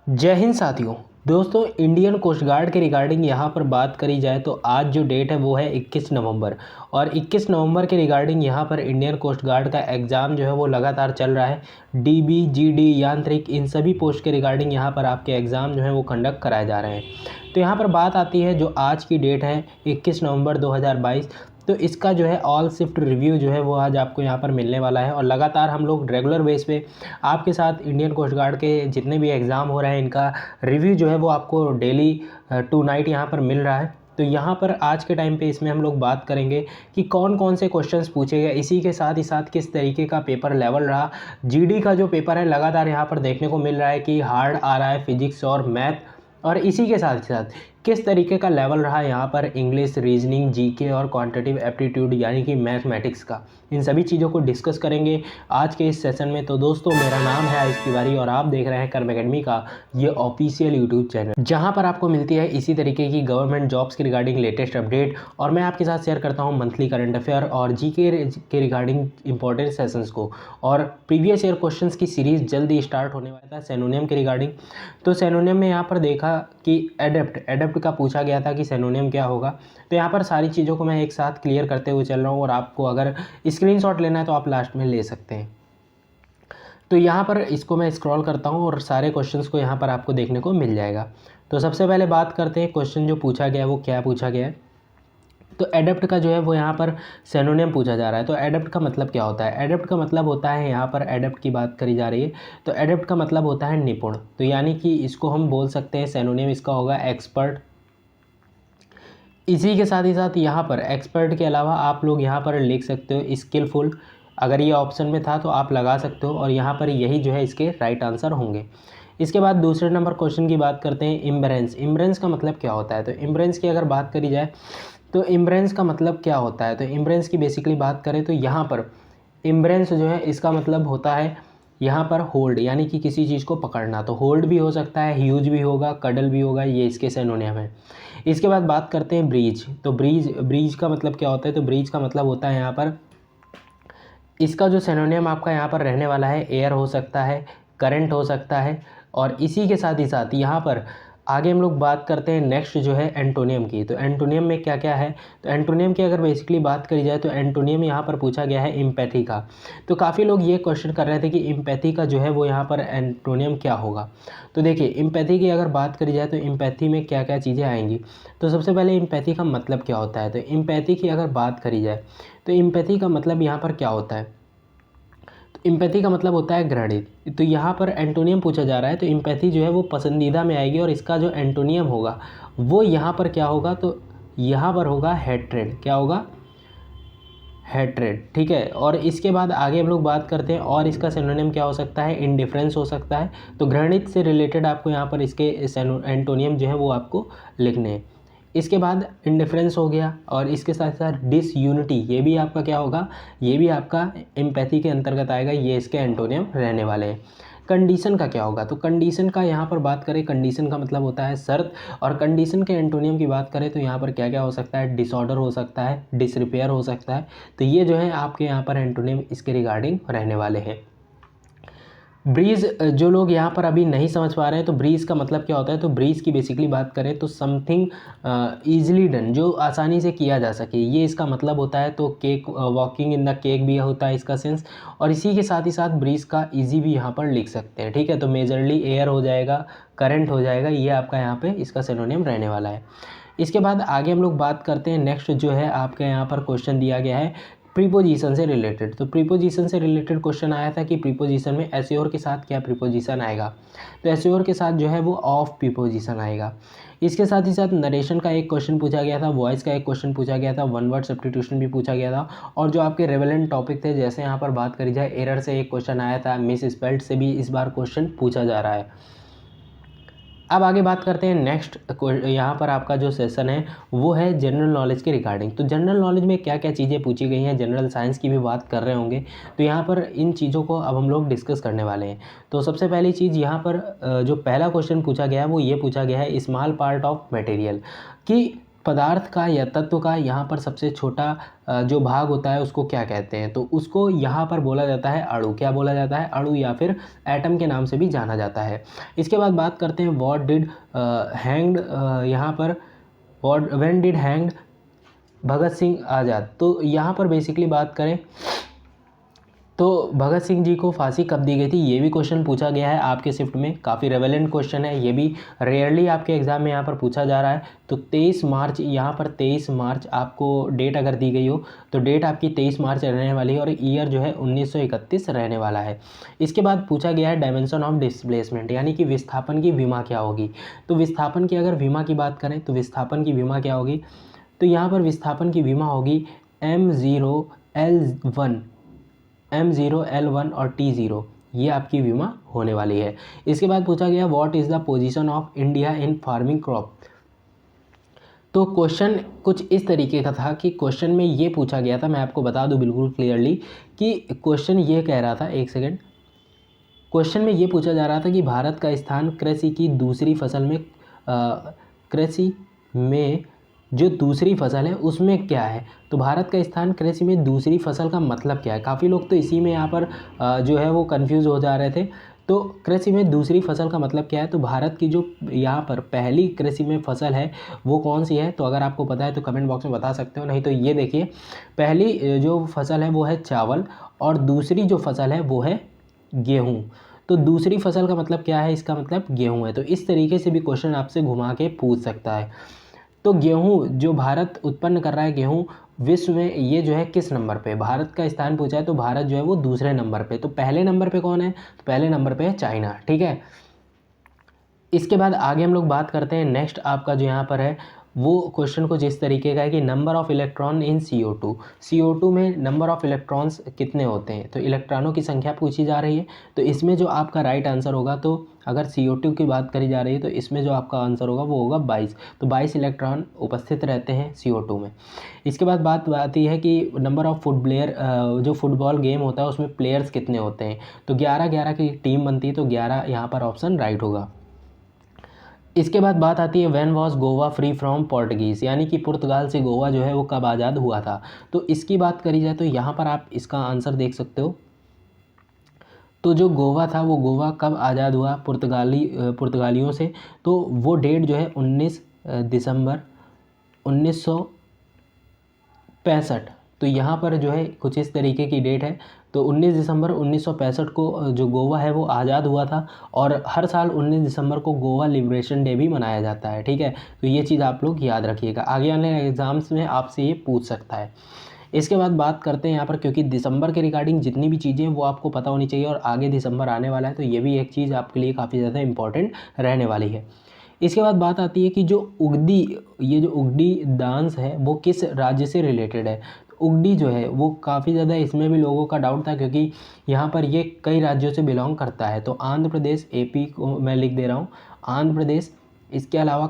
जय हिंद साथियों। दोस्तों, इंडियन कोस्ट गार्ड के रिगार्डिंग यहाँ पर बात करी जाए तो आज जो डेट है वो है 21 नवंबर और 21 नवंबर के रिगार्डिंग यहाँ पर इंडियन कोस्ट गार्ड का एग्ज़ाम जो है वो लगातार चल रहा है। डीबी, जीडी, यांत्रिक, इन सभी पोस्ट के रिगार्डिंग यहाँ पर आपके एग्ज़ाम जो है वो कंडक्ट कराए जा रहे हैं। तो यहाँ पर बात आती है जो आज की डेट है 21 नवंबर 2022, तो इसका जो है ऑल शिफ्ट रिव्यू जो है वो आज आपको यहाँ पर मिलने वाला है। और लगातार हम लोग रेगुलर बेस पे आपके साथ इंडियन कोस्ट गार्ड के जितने भी एग्ज़ाम हो रहे हैं इनका रिव्यू जो है वो आपको डेली टू नाइट यहाँ पर मिल रहा है। तो यहाँ पर आज के टाइम पे इसमें हम लोग बात करेंगे कि कौन कौन से क्वेश्चंस पूछे गए, इसी के साथ ही साथ किस तरीके का पेपर लेवल रहा। जीडी का जो पेपर है लगातार यहाँ पर देखने को मिल रहा है कि हार्ड आ रहा है फिजिक्स और मैथ, और इसी के साथ ही साथ किस तरीके का लेवल रहा यहाँ पर इंग्लिश, रीजनिंग, जीके और क्वांटिटेटिव एप्टीट्यूड यानी कि मैथमेटिक्स का। इन सभी चीज़ों को डिस्कस करेंगे आज के इस सेशन में। तो दोस्तों, मेरा नाम है आयुष तिवारी और आप देख रहे हैं कर्म अकेडमी का ये ऑफिशियल यूट्यूब चैनल, जहाँ पर आपको मिलती है इसी तरीके की गवर्नमेंट जॉब्स के रिगार्डिंग लेटेस्ट अपडेट। और मैं आपके साथ शेयर करता हूँ मंथली करंट अफेयर और जीके के रिगार्डिंग इंपॉर्टेंट सेशंस को। और प्रीवियस ईयर क्वेश्चंस की सीरीज़ जल्दी स्टार्ट होने वाला था सिनोनिम के रिगार्डिंग। तो सिनोनिम में यहाँ पर देखा कि एडेप्ट का पूछा गया था कि सिनोनिम क्या होगा। तो यहाँ पर सारी चीज़ों को मैं एक साथ क्लियर करते हुए चल रहा हूँ और आपको अगर स्क्रीनशॉट लेना है तो आप लास्ट में ले सकते हैं। तो यहाँ पर इसको मैं स्क्रॉल करता हूँ और सारे क्वेश्चंस को यहाँ पर आपको देखने को मिल जाएगा। तो सबसे पहले बात करते हैं क्वेश्चन जो पूछा गया है वो क्या पूछा गया है। तो एडेप्ट का जो है वो यहाँ पर सिनोनिम पूछा जा रहा है। तो एडेप्ट का मतलब क्या होता है? एडेप्ट का मतलब होता है, यहाँ पर एडेप्ट की बात करी जा रही है तो एडेप्ट का मतलब होता है निपुण। तो यानी कि इसको हम बोल सकते हैं सिनोनिम इसका होगा एक्सपर्ट। इसी के साथ ही साथ यहाँ पर एक्सपर्ट के अलावा आप लोग यहाँ पर लिख सकते हो स्किलफुल। अगर ये ऑप्शन में था तो आप लगा सकते हो और यहाँ पर यही जो है इसके राइट आंसर होंगे। इसके बाद दूसरे नंबर क्वेश्चन की बात करते हैं इम्बरेंस। इम्बरेंस का मतलब क्या होता है? तो इम्बरेंस की अगर बात करी जाए तो इम्बरेंस का मतलब क्या होता है? तो इम्बरेंस की बेसिकली बात करें तो यहाँ पर इम्बरेंस जो है इसका मतलब होता है यहाँ पर होल्ड, यानी कि किसी चीज़ को पकड़ना। तो होल्ड भी हो सकता है, ह्यूज भी होगा, कडल भी होगा, ये इसके सिनोनिम है। इसके बाद बात करते हैं ब्रीज। तो ब्रीज का मतलब क्या होता है? तो ब्रीज का मतलब होता है यहाँ पर इसका जो सिनोनिम आपका यहाँ पर रहने वाला है एयर हो सकता है, करंट हो सकता है। और इसी के साथ ही साथ यहाँ पर आगे हम लोग बात करते हैं नेक्स्ट जो है एंटोनियम की। तो एंटोनियम में क्या क्या है? तो एंटोनियम की अगर बेसिकली बात करी जाए तो एंटोनियम यहाँ पर पूछा गया है एम्पैथी का। तो काफ़ी लोग ये क्वेश्चन कर रहे थे कि एम्पैथी का जो है वो यहाँ पर एंटोनियम क्या होगा। तो देखिए, एम्पैथी की अगर बात करी जाए तो एम्पैथी में क्या क्या चीज़ें आएंगी। तो सबसे पहले एम्पैथी का मतलब क्या होता है? तो एम्पैथी की अगर बात करी जाए तो एम्पैथी का मतलब यहाँ पर क्या होता है? इम्पैथी का मतलब होता है घृणित। तो यहाँ पर एंटोनियम पूछा जा रहा है तो इम्पैथी जो है वो पसंदीदा में आएगी और इसका जो एंटोनियम होगा वो यहाँ पर क्या होगा? तो यहाँ पर होगा हेट्रेड। क्या होगा? हेट्रेड। ठीक है। और इसके बाद आगे हम लोग बात करते हैं और इसका सिनोनिम क्या हो सकता है? इंडिफरेंस हो सकता है। तो घृणित से रिलेटेड आपको यहाँ पर इसके एंटोनियम जो है वो आपको लिखने हैं। इसके बाद इंडिफरेंस हो गया और इसके साथ साथ डिसयूनिटी, ये भी आपका क्या होगा? ये भी आपका एम्पैथी के अंतर्गत आएगा, ये इसके एंटोनियम रहने वाले हैं। कंडीशन का क्या होगा? तो कंडीशन का यहाँ पर बात करें, कंडीशन का मतलब होता है शर्त। और कंडीशन के एंटोनियम की बात करें तो यहाँ पर क्या क्या हो सकता है? डिसऑर्डर हो सकता है, डिसरिपेयर हो सकता है। तो ये जो है आपके यहाँ पर एंटोनियम इसके रिगार्डिंग रहने वाले हैं। ब्रीज, जो लोग यहाँ पर अभी नहीं समझ पा रहे हैं तो ब्रीज का मतलब क्या होता है? तो ब्रीज की बेसिकली बात करें तो समथिंग ईजिली डन, जो आसानी से किया जा सके, ये इसका मतलब होता है। तो cake, walking in the cake भी होता है इसका सेंस। और इसी के साथ ही साथ ब्रीज का ईजी भी यहाँ पर लिख सकते हैं। ठीक है। तो मेजरली एयर हो जाएगा, करंट हो जाएगा, ये आपका यहाँ पे इसका सिनोनिम रहने वाला है। इसके बाद आगे हम लोग बात करते हैं नेक्स्ट जो है आपके यहाँ पर क्वेश्चन दिया गया है प्रीपोजिशन से रिलेटेड। तो प्रीपोजिशन से रिलेटेड क्वेश्चन आया था कि प्रीपोजिशन में एस्योर के साथ क्या प्रीपोजिशन आएगा। तो एस्योर के साथ जो है वो ऑफ प्रीपोजिशन आएगा। इसके साथ ही साथ नरेशन का एक क्वेश्चन पूछा गया था, वॉइस का एक क्वेश्चन पूछा गया था, वन वर्ड सब्स्टिट्यूशन भी पूछा गया था। और जो आपके रेवेलेंट टॉपिक थे, जैसे यहाँ पर बात करी जाए एरर से एक क्वेश्चन आया था, मिस स्पेल्ड से भी इस बार क्वेश्चन पूछा जा रहा है। अब आगे बात करते हैं नेक्स्ट, यहाँ पर आपका जो सेशन है वो है जनरल नॉलेज के रिगार्डिंग। तो जनरल नॉलेज में क्या क्या चीज़ें पूछी गई हैं, जनरल साइंस की भी बात कर रहे होंगे तो यहाँ पर इन चीज़ों को अब हम लोग डिस्कस करने वाले हैं। तो सबसे पहली चीज़ यहाँ पर जो पहला क्वेश्चन पूछा गया है वो ये पूछा गया है स्मॉल पार्ट ऑफ मटेरियल, कि पदार्थ का या तत्व का यहाँ पर सबसे छोटा जो भाग होता है उसको क्या कहते हैं, तो उसको यहाँ पर बोला जाता है अणु। क्या बोला जाता है? अणु या फिर एटम के नाम से भी जाना जाता है। इसके बाद बात करते हैं व्हाट डिड हैंग्ड, यहाँ पर when did hanged Bhagat Singh आज़ाद। तो यहाँ पर बेसिकली बात करें तो भगत सिंह जी को फांसी कब दी गई थी, ये भी क्वेश्चन पूछा गया है आपके शिफ्ट में। काफ़ी रेवेलेंट क्वेश्चन है, ये भी रेयरली आपके एग्जाम में यहाँ पर पूछा जा रहा है। तो 23 मार्च, यहाँ पर 23 मार्च आपको डेट अगर दी गई हो तो डेट आपकी 23 मार्च रहने वाली है और ईयर जो है 1931 रहने वाला है। इसके बाद पूछा गया है डायमेंशन ऑफ डिस्प्लेसमेंट, यानी कि विस्थापन की विमा क्या होगी। तो विस्थापन की अगर विमा की बात करें तो विस्थापन की विमा क्या होगी, तो यहाँ पर विस्थापन की विमा होगी M0L1 और T0, ये आपकी विमा होने वाली है। इसके बाद पूछा गया what is the position of India in farming crop. तो क्वेश्चन कुछ इस तरीके का था कि क्वेश्चन में ये पूछा गया था, मैं आपको बता दूं बिल्कुल क्लियरली कि क्वेश्चन ये कह रहा था, एक सेकेंड, क्वेश्चन में ये पूछा जा रहा था कि भारत का स्थान कृषि की दूसरी फसल में, कृषि में जो दूसरी फसल है उसमें क्या है। तो भारत का स्थान कृषि में दूसरी फसल का मतलब क्या है, काफ़ी लोग तो इसी में यहाँ पर जो है वो कंफ्यूज हो जा रहे थे। तो कृषि में दूसरी फसल का मतलब क्या है, तो भारत की जो यहाँ पर पहली कृषि में फसल है वो कौन सी है, तो अगर आपको पता है तो कमेंट बॉक्स में बता सकते हो। नहीं तो ये देखिए, पहली जो फसल है वो है चावल और दूसरी जो फसल है वो है गेहूँ। तो दूसरी फसल का मतलब क्या है, इसका मतलब गेहूँ है। तो इस तरीके से भी क्वेश्चन आपसे घुमा के पूछ सकता है। तो गेहूँ जो भारत उत्पन्न कर रहा है, गेहूँ विश्व में ये जो है किस नंबर पे, भारत का स्थान पूछा है तो भारत जो है वो दूसरे नंबर पे। तो पहले नंबर पे कौन है, तो पहले नंबर पे है चाइना, ठीक है। इसके बाद आगे हम लोग बात करते हैं नेक्स्ट आपका जो यहाँ पर है वो क्वेश्चन कुछ इस तरीके का है कि number of electron in CO2, CO2 में नंबर ऑफ़ इलेक्ट्रॉन्स कितने होते हैं, तो इलेक्ट्रॉनों की संख्या पूछी जा रही है। तो इसमें जो आपका राइट आंसर होगा, तो अगर CO2 की बात करी जा रही है तो इसमें जो आपका आंसर होगा वो होगा 22। तो 22 इलेक्ट्रॉन उपस्थित रहते हैं CO2 में। इसके बाद बात आती है कि नंबर ऑफ़ फुट प्लेयर, जो फुटबॉल गेम होता है उसमें प्लेयर्स कितने होते हैं, तो 11 की टीम बनती है, तो 11 यहाँ पर ऑप्शन राइट होगा। इसके बाद बात आती है when was Goa free from Portuguese, यानी कि पुर्तगाल से गोवा जो है वो कब आज़ाद हुआ था। तो इसकी बात करी जाए तो यहाँ पर आप इसका आंसर देख सकते हो। तो जो गोवा था वो गोवा कब आज़ाद हुआ पुर्तगालियों से, तो वो डेट जो है 19 दिसंबर 1965। तो यहाँ पर जो है कुछ इस तरीके की डेट है। तो 19 दिसंबर 1965 को जो गोवा है वो आज़ाद हुआ था और हर साल 19 दिसंबर को गोवा लिबरेशन डे भी मनाया जाता है, ठीक है। तो ये चीज़ आप लोग याद रखिएगा, आगे आने एग्जाम्स में आपसे ये पूछ सकता है। इसके बाद बात करते हैं यहाँ पर, क्योंकि दिसंबर के रिगार्डिंग जितनी भी चीज़ें हैं वो आपको पता होनी चाहिए और आगे दिसंबर आने वाला है, तो ये भी एक चीज़ आपके लिए काफ़ी ज़्यादा इंपॉर्टेंट रहने वाली है। इसके बाद बात आती है कि जो उगडी, ये जो उगडी डांस है वो किस राज्य से रिलेटेड है। उगडी जो है वो काफ़ी ज़्यादा, इसमें भी लोगों का डाउट था क्योंकि यहाँ पर ये कई राज्यों से बिलोंग करता है। तो आंध्र प्रदेश, AP को मैं लिख दे रहा हूँ, आंध्र प्रदेश, इसके अलावा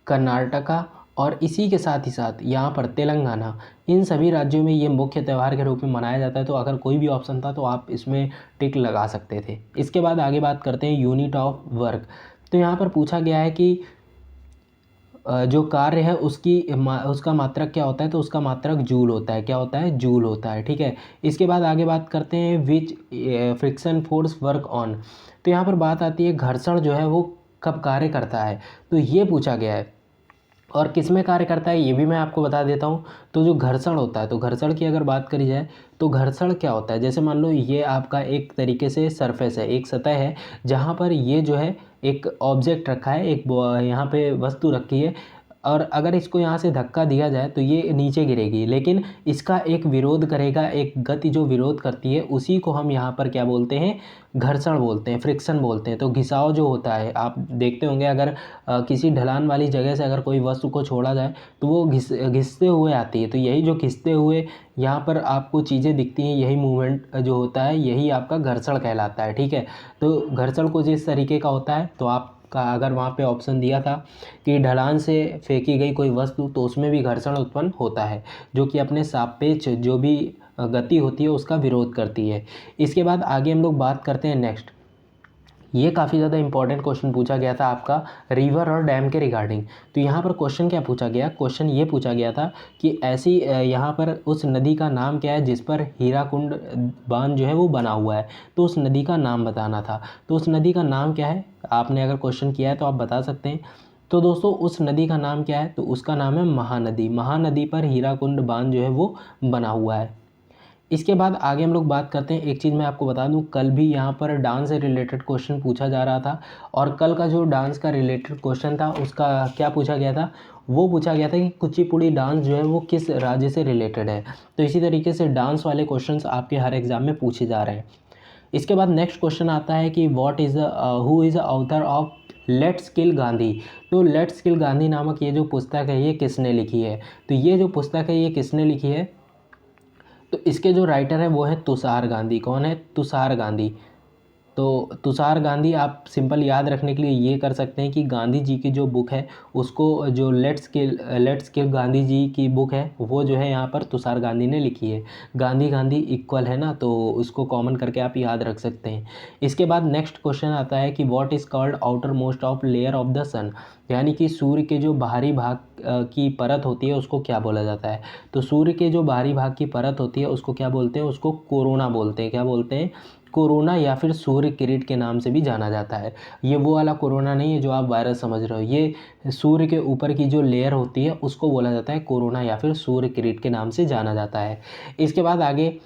कर्नाटका और इसी के साथ ही साथ यहाँ पर तेलंगाना, इन सभी राज्यों में ये मुख्य त्यौहार के रूप में मनाया जाता है। तो अगर कोई भी ऑप्शन था तो आप इसमें टिक लगा सकते थे। इसके बाद आगे बात करते हैं यूनिट ऑफ वर्क। तो यहाँ पर पूछा गया है कि जो कार्य है उसका मात्रक क्या होता है, तो उसका मात्रक जूल होता है। क्या होता है? जूल होता है, ठीक है। इसके बाद आगे बात करते हैं विच फ्रिक्शन फोर्स वर्क ऑन। तो यहाँ पर बात आती है घर्षण जो है वो कब कार्य करता है, तो ये पूछा गया है। और किस में कार्य करता है ये भी मैं आपको बता देता हूँ। तो जो घर्षण होता है, तो घर्षण की अगर बात करी जाए तो घर्षण क्या होता है, जैसे मान लो ये आपका एक तरीके से सरफेस है, एक सतह है जहाँ पर ये जो है एक ऑब्जेक्ट रखा है, एक यहाँ पे वस्तु रखी है और अगर इसको यहाँ से धक्का दिया जाए तो ये नीचे गिरेगी, लेकिन इसका एक विरोध करेगा, एक गति जो विरोध करती है उसी को हम यहाँ पर क्या बोलते हैं, घर्षण बोलते हैं, फ्रिक्शन बोलते हैं। तो घिसाव जो होता है, आप देखते होंगे अगर किसी ढलान वाली जगह से अगर कोई वस्तु को छोड़ा जाए तो वो घिसते हुए आती है। तो यही जो घिसते हुए यहाँ पर आपको चीज़ें दिखती हैं, यही मूवमेंट जो होता है यही आपका घर्षण कहलाता है, ठीक है। तो घर्षण कुछ इस तरीके का होता है। तो आपका अगर वहाँ पे ऑप्शन दिया था कि ढलान से फेंकी गई कोई वस्तु, तो उसमें भी घर्षण उत्पन्न होता है जो कि अपने सापेक्ष जो भी गति होती है उसका विरोध करती है। इसके बाद आगे हम लोग बात करते हैं नेक्स्ट, ये काफ़ी ज़्यादा इंपॉर्टेंट क्वेश्चन पूछा गया था आपका रिवर और डैम के रिगार्डिंग। तो यहाँ पर क्वेश्चन क्या पूछा गया, क्वेश्चन ये पूछा गया था कि ऐसी यहाँ पर उस नदी का नाम क्या है जिस पर हीराकुंड बांध जो है वो बना हुआ है, तो उस नदी का नाम बताना था। तो उस नदी का नाम क्या है, आपने अगर क्वेश्चन किया है तो आप बता सकते हैं। तो दोस्तों उस नदी का नाम क्या है, तो उसका नाम है महानदी। महानदी पर हीराकुंड बांध जो है वो बना हुआ है। इसके बाद आगे हम लोग बात करते हैं। एक चीज़ मैं आपको बता दूं, कल भी यहाँ पर डांस से रिलेटेड क्वेश्चन पूछा जा रहा था, और कल का जो डांस का रिलेटेड क्वेश्चन था उसका क्या पूछा गया था, वो पूछा गया था कि कुचिपुड़ी डांस जो है वो किस राज्य से रिलेटेड है। तो इसी तरीके से डांस वाले क्वेश्चंस आपके हर एग्ज़ाम में पूछे जा रहे हैं। इसके बाद नेक्स्ट क्वेश्चन आता है कि what is who is the author of let's किल गांधी। तो लेट्स किल गांधी नामक ये जो पुस्तक है ये किसने लिखी है, तो ये जो पुस्तक है ये किसने लिखी है, तो इसके जो राइटर है वो है तुषार गांधी। कौन है, तुषार गांधी। तो तुषार गांधी आप सिंपल याद रखने के लिए ये कर सकते हैं कि गांधी जी की जो बुक है उसको, जो लेट्स किल गांधी जी की बुक है वो जो है यहाँ पर तुषार गांधी ने लिखी है। गांधी गांधी इक्वल है ना, तो उसको कॉमन करके आप याद रख सकते हैं। इसके बाद नेक्स्ट क्वेश्चन आता है कि what is called outermost of layer of the sun, यानी कि सूर्य के जो बाहरी भाग की परत होती है उसको क्या बोला जाता है। तो सूर्य के जो बाहरी भाग की परत होती है उसको क्या बोलते हैं, उसको कोरोना बोलते हैं। क्या बोलते हैं, कोरोना, या फिर सूर्य किरीट के नाम से भी जाना जाता है। ये वो वाला कोरोना नहीं है जो आप वायरस समझ रहे हो, ये सूर्य के ऊपर की जो लेयर होती है उसको बोला जाता है कोरोना, या फिर सूर्य किरीट के नाम से जाना जाता है। इसके बाद आगे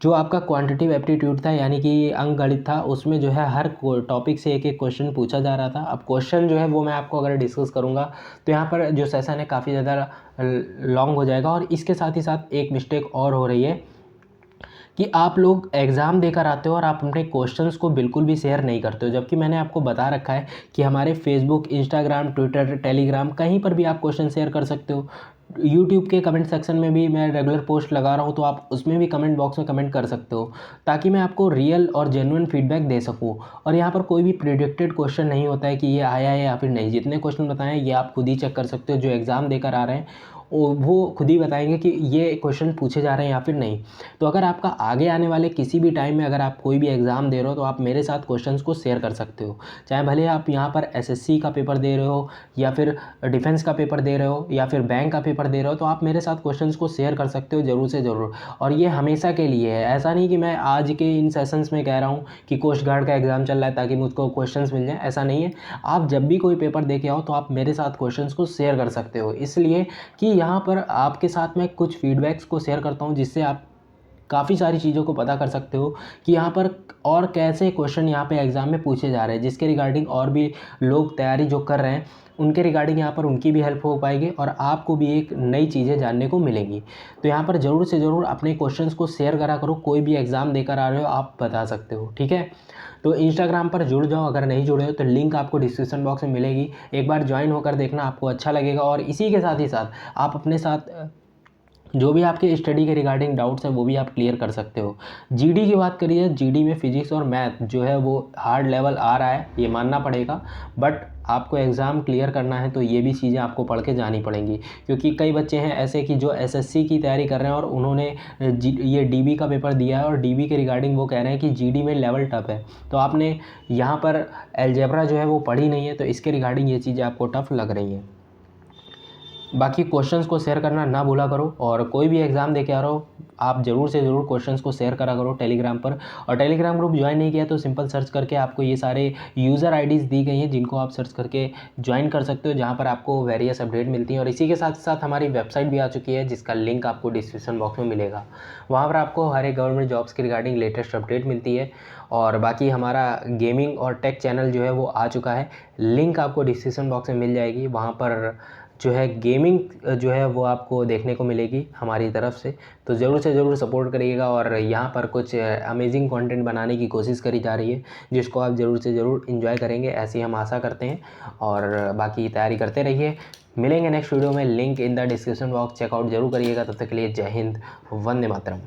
जो आपका क्वांटिटिव एप्टीट्यूड था, यानी कि अंक गणित था, उसमें जो है हर टॉपिक से एक एक क्वेश्चन पूछा जा रहा था। अब क्वेश्चन जो है वो मैं आपको अगर डिस्कस करूँगा तो यहाँ पर जो सेशन है काफ़ी ज़्यादा लॉन्ग हो जाएगा। और इसके साथ ही साथ एक मिस्टेक और हो रही है कि आप लोग एग्ज़ाम देकर आते हो और आप अपने क्वेश्चंस को बिल्कुल भी शेयर नहीं करते हो, जबकि मैंने आपको बता रखा है कि हमारे फेसबुक, इंस्टाग्राम, ट्विटर, टेलीग्राम कहीं पर भी आप क्वेश्चन शेयर कर सकते हो। यूट्यूब के कमेंट सेक्शन में भी मैं रेगुलर पोस्ट लगा रहा हूँ, तो आप उसमें भी कमेंट बॉक्स में कमेंट कर सकते हो, ताकि मैं आपको रियल और जेन्युइन फीडबैक दे सकूँ। और यहाँ पर कोई भी प्रिडिक्टेड क्वेश्चन नहीं होता है कि ये आया है या फिर नहीं। जितने क्वेश्चन बताए हैं ये आप खुद ही चेक कर सकते हो, जो एग्ज़ाम देकर आ रहे हैं वो खुद ही बताएंगे कि ये क्वेश्चन पूछे जा रहे हैं या फिर नहीं। तो अगर आपका आगे आने वाले किसी भी टाइम में अगर आप कोई भी एग्ज़ाम दे रहे हो तो आप मेरे साथ क्वेश्चंस को शेयर कर सकते हो, चाहे भले आप यहाँ पर एसएससी का पेपर दे रहे हो या फिर डिफेंस का पेपर दे रहे हो या फिर बैंक का पेपर दे रहे हो, तो आप मेरे साथ क्वेश्चंस को शेयर कर सकते हो ज़रूर से ज़रूर। और ये हमेशा के लिए है, ऐसा नहीं कि मैं आज के इन सेशंस में कह रहा हूँ कि कोस्ट गार्ड का एग्ज़ाम चल रहा है ताकि मुझको क्वेश्चंस मिल जाए, ऐसा नहीं है। आप जब भी कोई पेपर दे के आओ तो आप मेरे साथ क्वेश्चंस को शेयर कर सकते हो, इसलिए कि यहाँ पर आपके साथ मैं कुछ फीडबैक्स को शेयर करता हूँ जिससे आप काफ़ी सारी चीज़ों को पता कर सकते हो कि यहाँ पर और कैसे क्वेश्चन यहाँ पे एग्ज़ाम में पूछे जा रहे हैं, जिसके रिगार्डिंग और भी लोग तैयारी जो कर रहे हैं उनके रिगार्डिंग यहाँ पर उनकी भी हेल्प हो पाएगी और आपको भी एक नई चीज़ें जानने को मिलेंगी। तो यहाँ पर ज़रूर से ज़रूर अपने क्वेश्चंस को शेयर करा करो, कोई भी एग्ज़ाम देकर आ रहे हो आप बता सकते हो, ठीक है। तो इंस्टाग्राम पर जुड़ जाओ, अगर नहीं जुड़े हो तो लिंक आपको डिस्क्रिप्शन बॉक्स में मिलेगी, एक बार ज्वाइन होकर देखना, आपको अच्छा लगेगा। और इसी के साथ ही साथ आप अपने साथ जो भी आपके स्टडी के रिगार्डिंग डाउट्स हैं वो भी आप क्लियर कर सकते हो। जीडी की बात करिए, जीडी में फिजिक्स और मैथ जो है वो हार्ड लेवल आ रहा है, ये मानना पड़ेगा, बट आपको एग्ज़ाम क्लियर करना है तो ये भी चीज़ें आपको पढ़ के जानी पड़ेंगी। क्योंकि कई बच्चे हैं ऐसे कि जो एसएससी की तैयारी कर रहे हैं और उन्होंने ये डीबी का पेपर दिया है और डीबी के रिगार्डिंग वो कह रहे हैं कि जीडी में लेवल टफ है, तो आपने यहाँ पर अलजेब्रा जो है वो पढ़ी नहीं है, तो इसके रिगार्डिंग ये चीज़ें आपको टफ लग रही हैं। बाकी क्वेश्चंस को शेयर करना ना भूला करो, और कोई भी एग्ज़ाम दे के आ रहा हो आप ज़रूर से ज़रूर क्वेश्चंस को शेयर करा करो टेलीग्राम पर। और टेलीग्राम ग्रुप ज्वाइन नहीं किया तो सिंपल सर्च करके आपको ये सारे यूज़र आईडीज़ दी गई हैं जिनको आप सर्च करके ज्वाइन कर सकते हो, जहाँ पर आपको वेरियस अपडेट मिलती हैं। और इसी के साथ साथ हमारी वेबसाइट भी आ चुकी है जिसका लिंक आपको डिस्क्रिप्शन बॉक्स में मिलेगा, वहाँ पर आपको हर एक गवर्नमेंट जॉब्स के रिगार्डिंग लेटेस्ट अपडेट मिलती है। और बाकी हमारा गेमिंग और टेक चैनल जो है वो आ चुका है, लिंक आपको डिस्क्रिप्शन बॉक्स में मिल जाएगी, वहाँ पर जो है गेमिंग जो है वो आपको देखने को मिलेगी हमारी तरफ से। तो ज़रूर से ज़रूर सपोर्ट करिएगा, और यहाँ पर कुछ अमेजिंग कंटेंट बनाने की कोशिश करी जा रही है जिसको आप ज़रूर से ज़रूर एंजॉय करेंगे, ऐसी हम आशा करते हैं। और बाकी तैयारी करते रहिए, मिलेंगे नेक्स्ट वीडियो में, link in the description box, check out जरूर करिएगा। तब तक के लिए जय हिंद, वंदे मातरम।